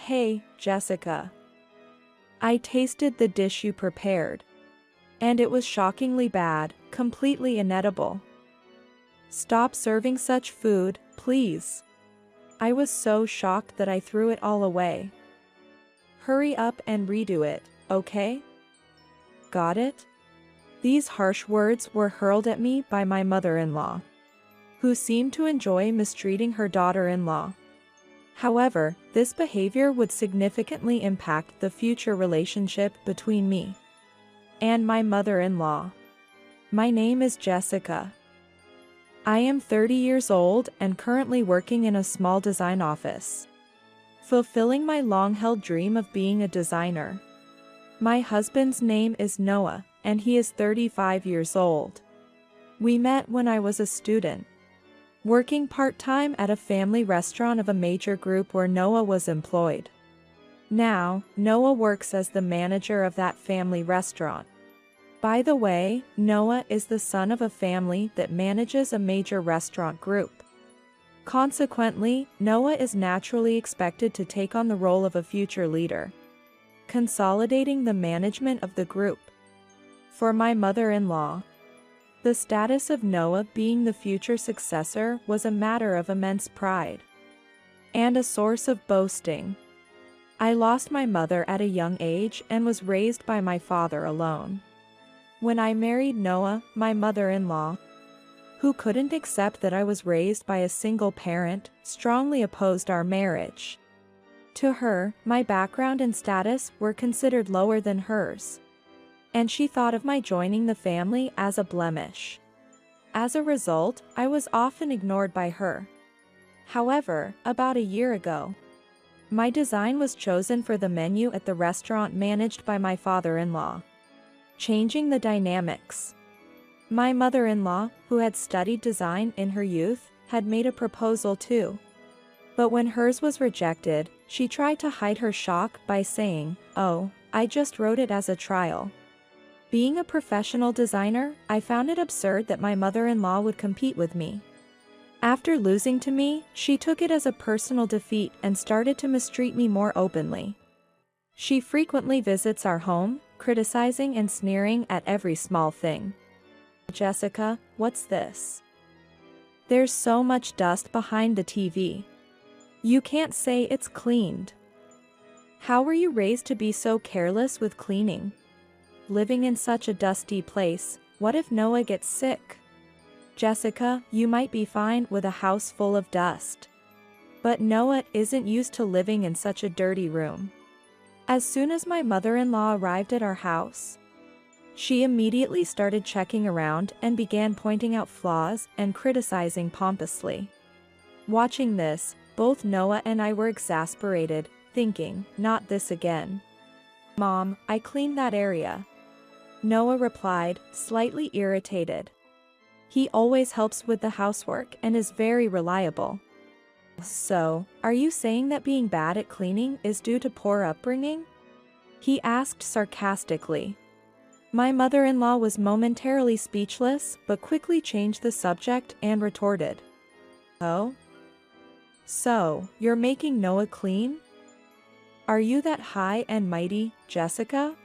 Hey, Jessica. I tasted the dish you prepared. And it was shockingly bad, completely inedible. Stop serving such food, please. I was so shocked that I threw it all away. Hurry up and redo it, okay? Got it? These harsh words were hurled at me by my mother-in-law, who seemed to enjoy mistreating her daughter-in-law. However, this behavior would significantly impact the future relationship between me and my mother-in-law. My name is Jessica. I am 30 years old and currently working in a small design office, fulfilling my long-held dream of being a designer. My husband's name is Noah, and he is 35 years old. We met when I was a student, working part-time at a family restaurant of a major group where Noah was employed. Now, Noah works as the manager of that family restaurant. By the way, Noah is the son of a family that manages a major restaurant group. Consequently, Noah is naturally expected to take on the role of a future leader, consolidating the management of the group. For my mother-in-law, the status of Noah being the future successor was a matter of immense pride and a source of boasting. I lost my mother at a young age and was raised by my father alone. When I married Noah, my mother-in-law, who couldn't accept that I was raised by a single parent, strongly opposed our marriage. To her, my background and status were considered lower than hers, and she thought of my joining the family as a blemish. As a result, I was often ignored by her. However, about a year ago, my design was chosen for the menu at the restaurant managed by my father-in-law, changing the dynamics. My mother-in-law, who had studied design in her youth, had made a proposal too. But when hers was rejected, she tried to hide her shock by saying, "Oh, I just wrote it as a trial." Being a professional designer, I found it absurd that my mother-in-law would compete with me. After losing to me, she took it as a personal defeat and started to mistreat me more openly. She frequently visits our home, criticizing and sneering at every small thing. "Jessica, what's this? There's so much dust behind the TV. You can't say it's cleaned. How were you raised to be so careless with cleaning? Living in such a dusty place, what if Noah gets sick? Jessica, you might be fine with a house full of dust. But Noah isn't used to living in such a dirty room." As soon as my mother-in-law arrived at our house, she immediately started checking around and began pointing out flaws and criticizing pompously. Watching this, both Noah and I were exasperated, thinking, "Not this again. Mom, I cleaned that area." Noah replied, slightly irritated. He always helps with the housework and is very reliable. "So, are you saying that being bad at cleaning is due to poor upbringing?" he asked sarcastically. My mother-in-law was momentarily speechless, but quickly changed the subject and retorted, "Oh? So, you're making Noah clean? Are you that high and mighty, Jessica?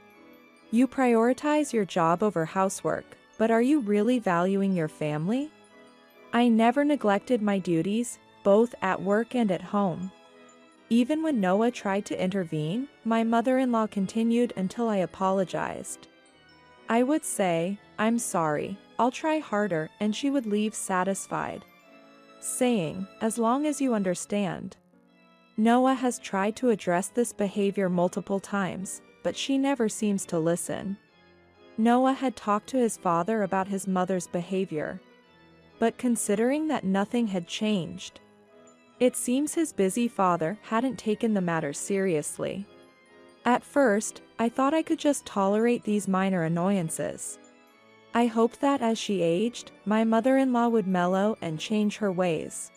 You prioritize your job over housework, but are you really valuing your family?" I never neglected my duties, both at work and at home. Even when Noah tried to intervene, my mother-in-law continued until I apologized. I would say, "I'm sorry, I'll try harder," and she would leave satisfied, saying, "As long as you understand." Noah has tried to address this behavior multiple times, but she never seems to listen. Noah had talked to his father about his mother's behavior, but considering that nothing had changed, it seems his busy father hadn't taken the matter seriously. At first, I thought I could just tolerate these minor annoyances. I hoped that as she aged, my mother-in-law would mellow and change her ways.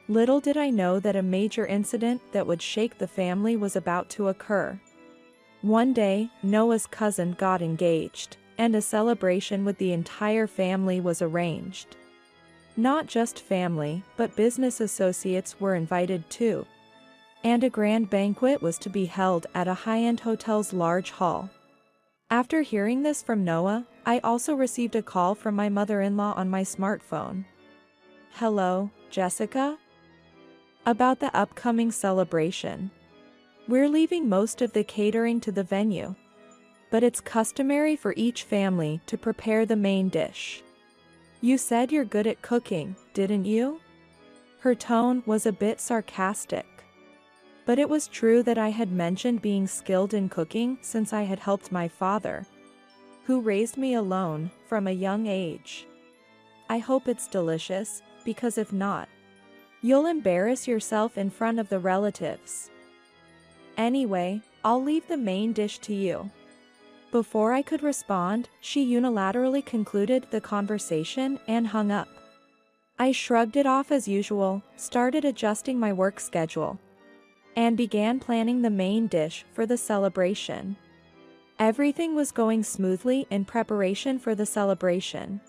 Little did I know that a major incident that would shake the family was about to occur. One day, Noah's cousin got engaged, and a celebration with the entire family was arranged. Not just family, but business associates were invited too. and a grand banquet was to be held at a high-end hotel's large hall. After hearing this from Noah, I also received a call from my mother-in-law on my smartphone. "Hello, Jessica? About the upcoming celebration. We're leaving most of the catering to the venue, but it's customary for each family to prepare the main dish. You said you're good at cooking, didn't you?" Her tone was a bit sarcastic. But it was true that I had mentioned being skilled in cooking since I had helped my father, who raised me alone from a young age. "I hope it's delicious, because if not, you'll embarrass yourself in front of the relatives. Anyway, I'll leave the main dish to you." Before I could respond, she unilaterally concluded the conversation and hung up. I shrugged it off as usual, started adjusting my work schedule, and began planning the main dish for the celebration. Everything was going smoothly in preparation for the celebration.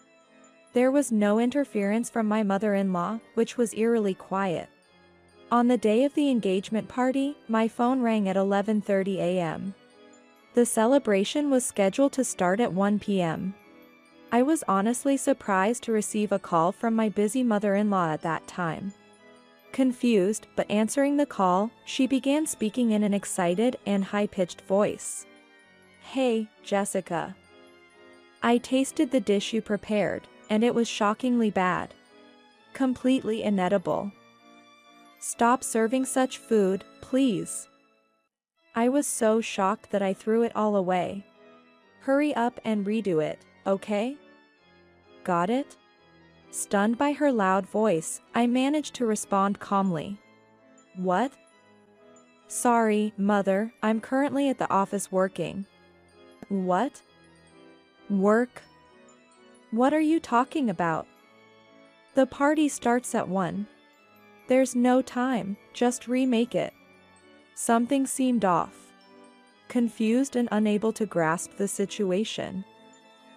There was no interference from my mother-in-law, which was eerily quiet. On the day of the engagement party, my phone rang at 11:30 a.m. The celebration was scheduled to start at 1 p.m. I was honestly surprised to receive a call from my busy mother-in-law at that time. Confused, but answering the call, she began speaking in an excited and high-pitched voice. "Hey, Jessica. I tasted the dish you prepared, and it was shockingly bad. Completely inedible. Stop serving such food, please." I was so shocked that I threw it all away. "Hurry up and redo it, okay? Got it?" Stunned by her loud voice, I managed to respond calmly. "What?" "Sorry, Mother, I'm currently at the office working." "What? Work? What are you talking about? The party starts at 1. There's no time, just remake it." Something seemed off. Confused and unable to grasp the situation,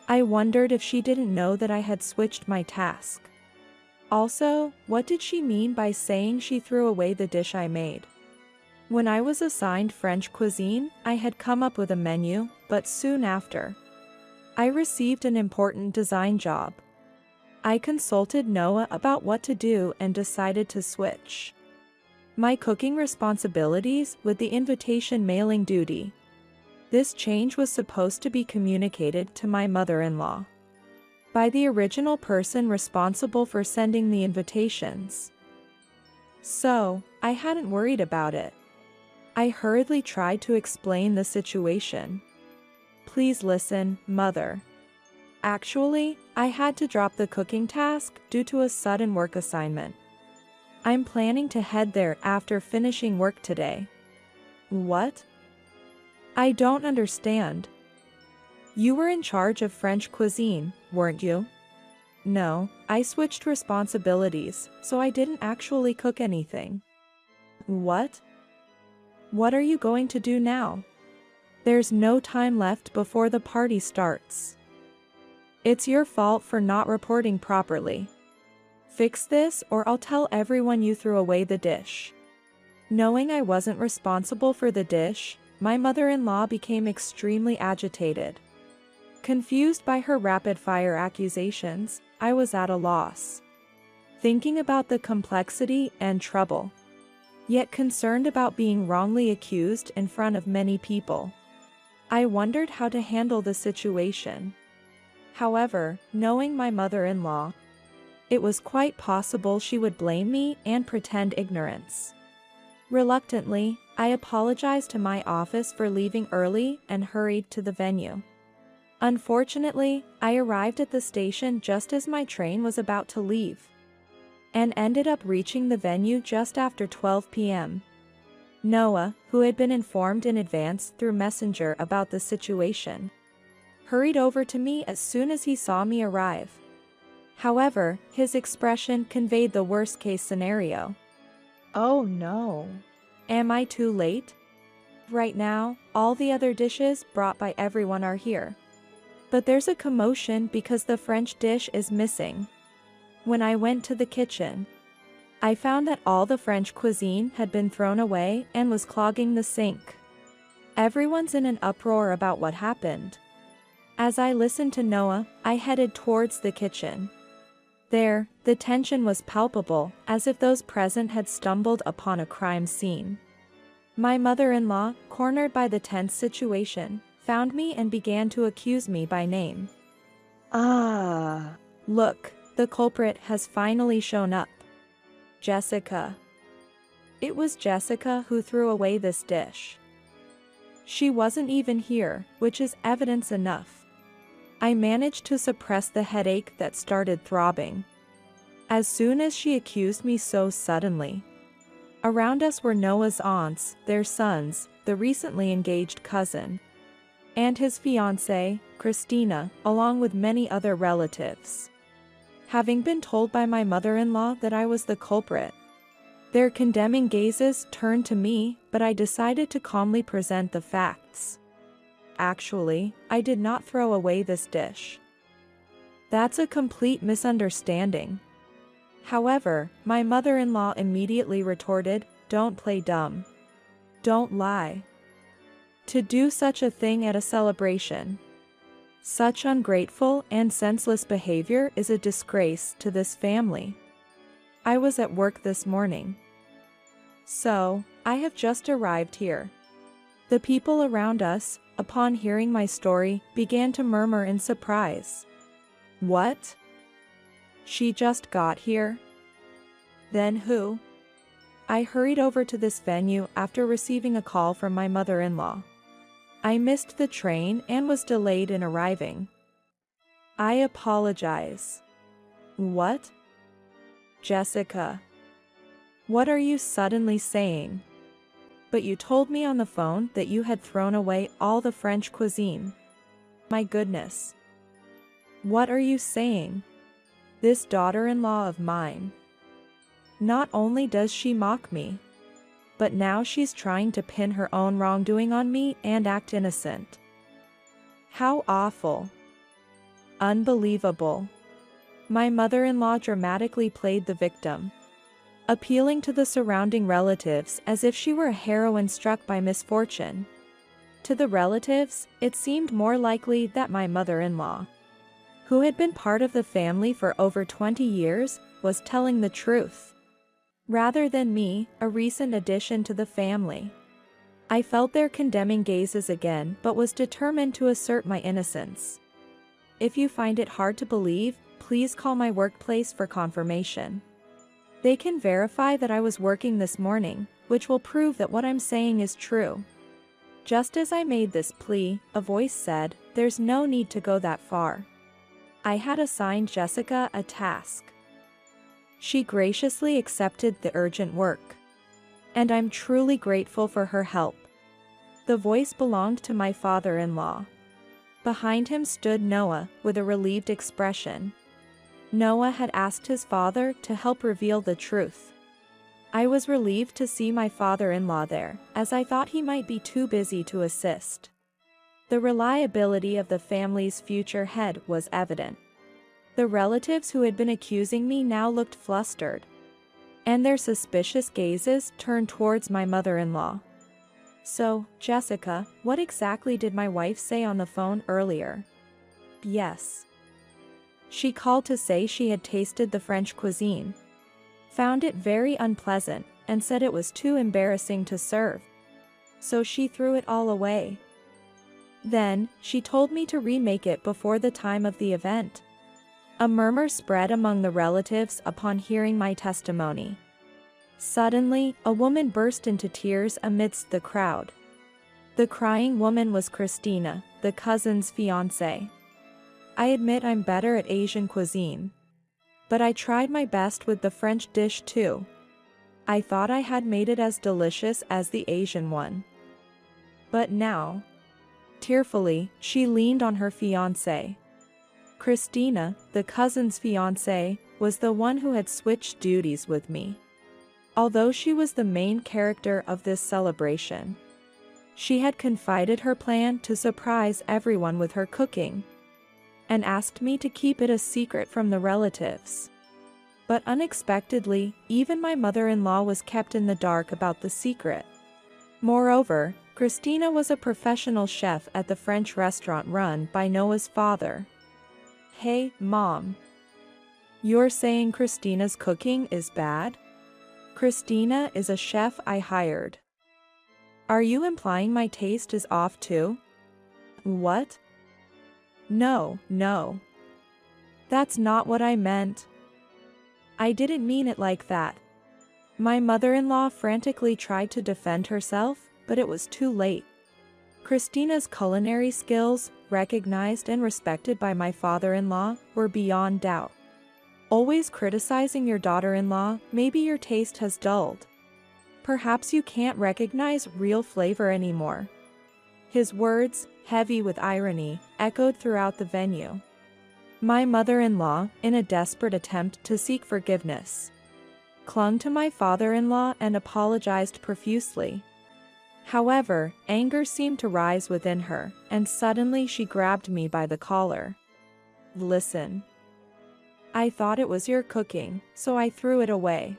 I wondered if she didn't know that I had switched my task. Also, what did she mean by saying she threw away the dish I made? When I was assigned French cuisine, I had come up with a menu, but soon after, I received an important design job. I consulted Noah about what to do and decided to switch my cooking responsibilities with the invitation mailing duty. This change was supposed to be communicated to my mother-in-law by the original person responsible for sending the invitations. So, I hadn't worried about it. I hurriedly tried to explain the situation. "Please listen, Mother. Actually, I had to drop the cooking task due to a sudden work assignment. I'm planning to head there after finishing work today." "What? I don't understand. You were in charge of French cuisine, weren't you?" "No, I switched responsibilities, so I didn't actually cook anything." "What? What are you going to do now? There's no time left before the party starts. It's your fault for not reporting properly. Fix this or I'll tell everyone you threw away the dish." Knowing I wasn't responsible for the dish, my mother-in-law became extremely agitated. Confused by her rapid-fire accusations, I was at a loss. Thinking about the complexity and trouble, yet concerned about being wrongly accused in front of many people, I wondered how to handle the situation. However, knowing my mother-in-law, it was quite possible she would blame me and pretend ignorance. Reluctantly, I apologized to my office for leaving early and hurried to the venue. Unfortunately, I arrived at the station just as my train was about to leave, and ended up reaching the venue just after 12 p.m. Noah, who had been informed in advance through Messenger about the situation, hurried over to me as soon as he saw me arrive. However, his expression conveyed the worst-case scenario. "Oh no. Am I too late? Right now, all the other dishes brought by everyone are here. But there's a commotion because the French dish is missing." When I went to the kitchen, I found that all the French cuisine had been thrown away and was clogging the sink. Everyone's in an uproar about what happened. As I listened to Noah, I headed towards the kitchen. There, the tension was palpable, as if those present had stumbled upon a crime scene. My mother-in-law, cornered by the tense situation, found me and began to accuse me by name. Ah, Look, the culprit has finally shown up. Jessica. It was Jessica who threw away this dish. She wasn't even here, which is evidence enough. I managed to suppress the headache that started throbbing. As soon as she accused me so suddenly. Around us were Noah's aunts, their sons, the recently engaged cousin, and his fiancée, Christina, along with many other relatives. Having been told by my mother-in-law that I was the culprit, their condemning gazes turned to me, but I decided to calmly present the facts. Actually, I did not throw away this dish. That's a complete misunderstanding. However, my mother-in-law immediately retorted, "Don't play dumb. Don't lie. To do such a thing at a celebration. Such ungrateful and senseless behavior is a disgrace to this family. I was at work this morning. So, I have just arrived here." The people around us, upon hearing my story, began to murmur in surprise. What? She just got here? Then who? I hurried over to this venue after receiving a call from my mother-in-law. I missed the train and was delayed in arriving. I apologize. What? Jessica. What are you suddenly saying? But you told me on the phone that you had thrown away all the French cuisine. My goodness. What are you saying? This daughter-in-law of mine. Not only does she mock me, but now she's trying to pin her own wrongdoing on me and act innocent. How awful. Unbelievable. My mother-in-law dramatically played the victim, appealing to the surrounding relatives as if she were a heroine struck by misfortune. To the relatives, it seemed more likely that my mother-in-law, who had been part of the family for over 20 years, was telling the truth, rather than me, a recent addition to the family. I felt their condemning gazes again but was determined to assert my innocence. If you find it hard to believe, please call my workplace for confirmation. They can verify that I was working this morning, which will prove that what I'm saying is true. Just as I made this plea, a voice said, "There's no need to go that far." I had assigned Jessica a task. She graciously accepted the urgent work, and I'm truly grateful for her help. The voice belonged to my father-in-law. Behind him stood Noah, with a relieved expression. Noah had asked his father to help reveal the truth. I was relieved to see my father-in-law there, as I thought he might be too busy to assist. The reliability of the family's future head was evident. The relatives who had been accusing me now looked flustered, and their suspicious gazes turned towards my mother-in-law. So, Jessica, what exactly did my wife say on the phone earlier? Yes. She called to say she had tasted the French cuisine, found it very unpleasant, and said it was too embarrassing to serve. So she threw it all away. Then, she told me to remake it before the time of the event. A murmur spread among the relatives upon hearing my testimony. Suddenly, a woman burst into tears amidst the crowd. The crying woman was Christina, the cousin's fiancée. I admit I'm better at Asian cuisine, but I tried my best with the French dish too. I thought I had made it as delicious as the Asian one. But now, tearfully, she leaned on her fiancé. Christina, the cousin's fiancée, was the one who had switched duties with me. Although she was the main character of this celebration, she had confided her plan to surprise everyone with her cooking, and asked me to keep it a secret from the relatives. But unexpectedly, even my mother-in-law was kept in the dark about the secret. Moreover, Christina was a professional chef at the French restaurant run by Noah's father. Hey, Mom. You're saying Christina's cooking is bad? Christina is a chef I hired. Are you implying my taste is off too? What? No, no. That's not what I meant. I didn't mean it like that. My mother-in-law frantically tried to defend herself, but it was too late. Christina's culinary skills, recognized and respected by my father-in-law, were beyond doubt. Always criticizing your daughter-in-law, maybe your taste has dulled. Perhaps you can't recognize real flavor anymore. His words, heavy with irony, echoed throughout the venue. My mother-in-law, in a desperate attempt to seek forgiveness, clung to my father-in-law and apologized profusely. However, anger seemed to rise within her, and suddenly she grabbed me by the collar. Listen. I thought it was your cooking, so I threw it away.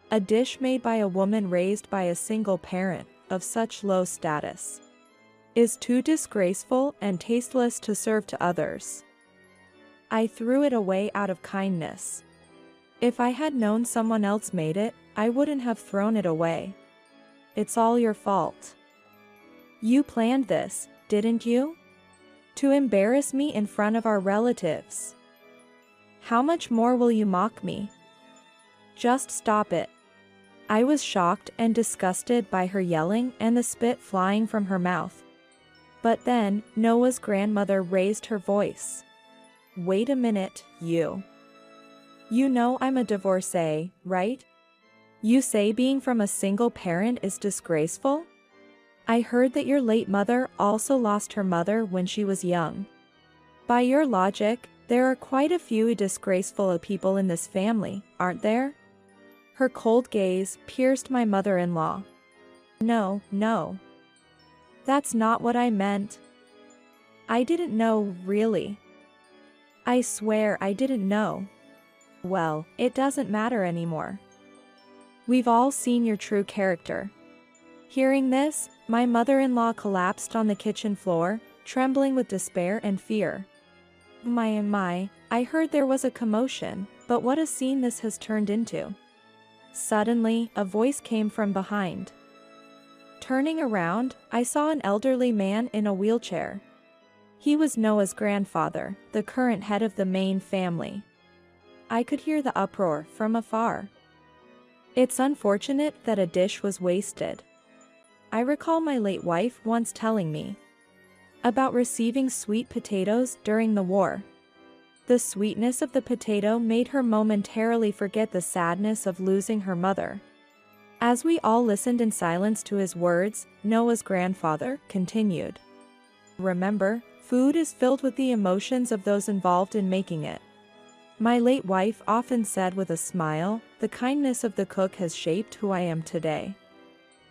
A dish made by a woman raised by a single parent, of such low status, is too disgraceful and tasteless to serve to others. I threw it away out of kindness. If I had known someone else made it, I wouldn't have thrown it away. It's all your fault. You planned this, didn't you? To embarrass me in front of our relatives. How much more will you mock me? Just stop it. I was shocked and disgusted by her yelling and the spit flying from her mouth. But then, Noah's grandmother raised her voice. Wait a minute, you. You know I'm a divorcee, right? You say being from a single parent is disgraceful? I heard that your late mother also lost her mother when she was young. By your logic, there are quite a few disgraceful people in this family, aren't there? Her cold gaze pierced my mother-in-law. No, no. That's not what I meant. I didn't know, really. I swear I didn't know. Well, it doesn't matter anymore. We've all seen your true character. Hearing this, my mother-in-law collapsed on the kitchen floor, trembling with despair and fear. My, I heard there was a commotion, but what a scene this has turned into. Suddenly, a voice came from behind. Turning around, I saw an elderly man in a wheelchair. He was Noah's grandfather, the current head of the main family. I could hear the uproar from afar. It's unfortunate that a dish was wasted. I recall my late wife once telling me about receiving sweet potatoes during the war. The sweetness of the potato made her momentarily forget the sadness of losing her mother. As we all listened in silence to his words, Noah's grandfather continued. Remember, food is filled with the emotions of those involved in making it. My late wife often said with a smile, the kindness of the cook has shaped who I am today.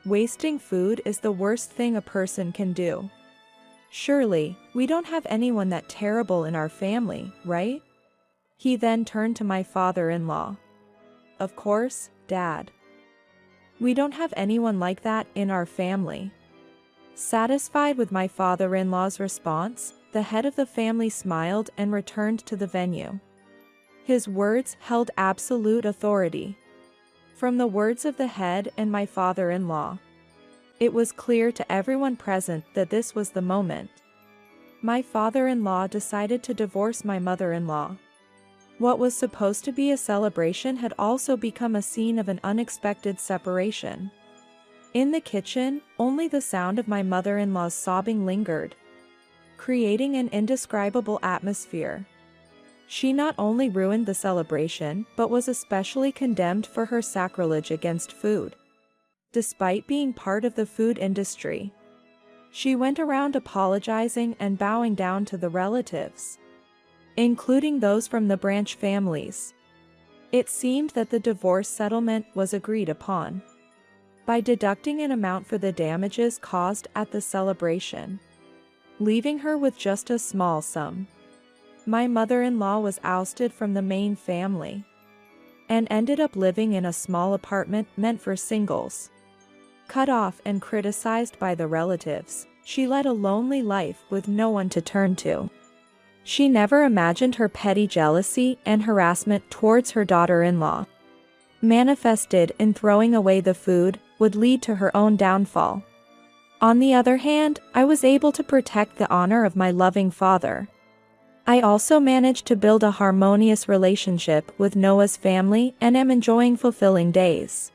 Wasting food is the worst thing a person can do. Surely, we don't have anyone that terrible in our family, right? He then turned to my father-in-law. Of course, Dad. We don't have anyone like that in our family. Satisfied with my father-in-law's response, the head of the family smiled and returned to the venue. His words held absolute authority. From the words of the head and my father-in-law, it was clear to everyone present that this was the moment. My father-in-law decided to divorce my mother-in-law. What was supposed to be a celebration had also become a scene of an unexpected separation. In the kitchen, only the sound of my mother-in-law's sobbing lingered, creating an indescribable atmosphere. She not only ruined the celebration, but was especially condemned for her sacrilege against food. Despite being part of the food industry, she went around apologizing and bowing down to the relatives, including those from the branch families. It seemed that the divorce settlement was agreed upon by deducting an amount for the damages caused at the celebration, leaving her with just a small sum. My mother-in-law was ousted from the main family, and ended up living in a small apartment meant for singles. Cut off and criticized by the relatives, she led a lonely life with no one to turn to. She never imagined her petty jealousy and harassment towards her daughter-in-law, manifested in throwing away the food, would lead to her own downfall. On the other hand, I was able to protect the honor of my loving father. I also managed to build a harmonious relationship with Noah's family and am enjoying fulfilling days.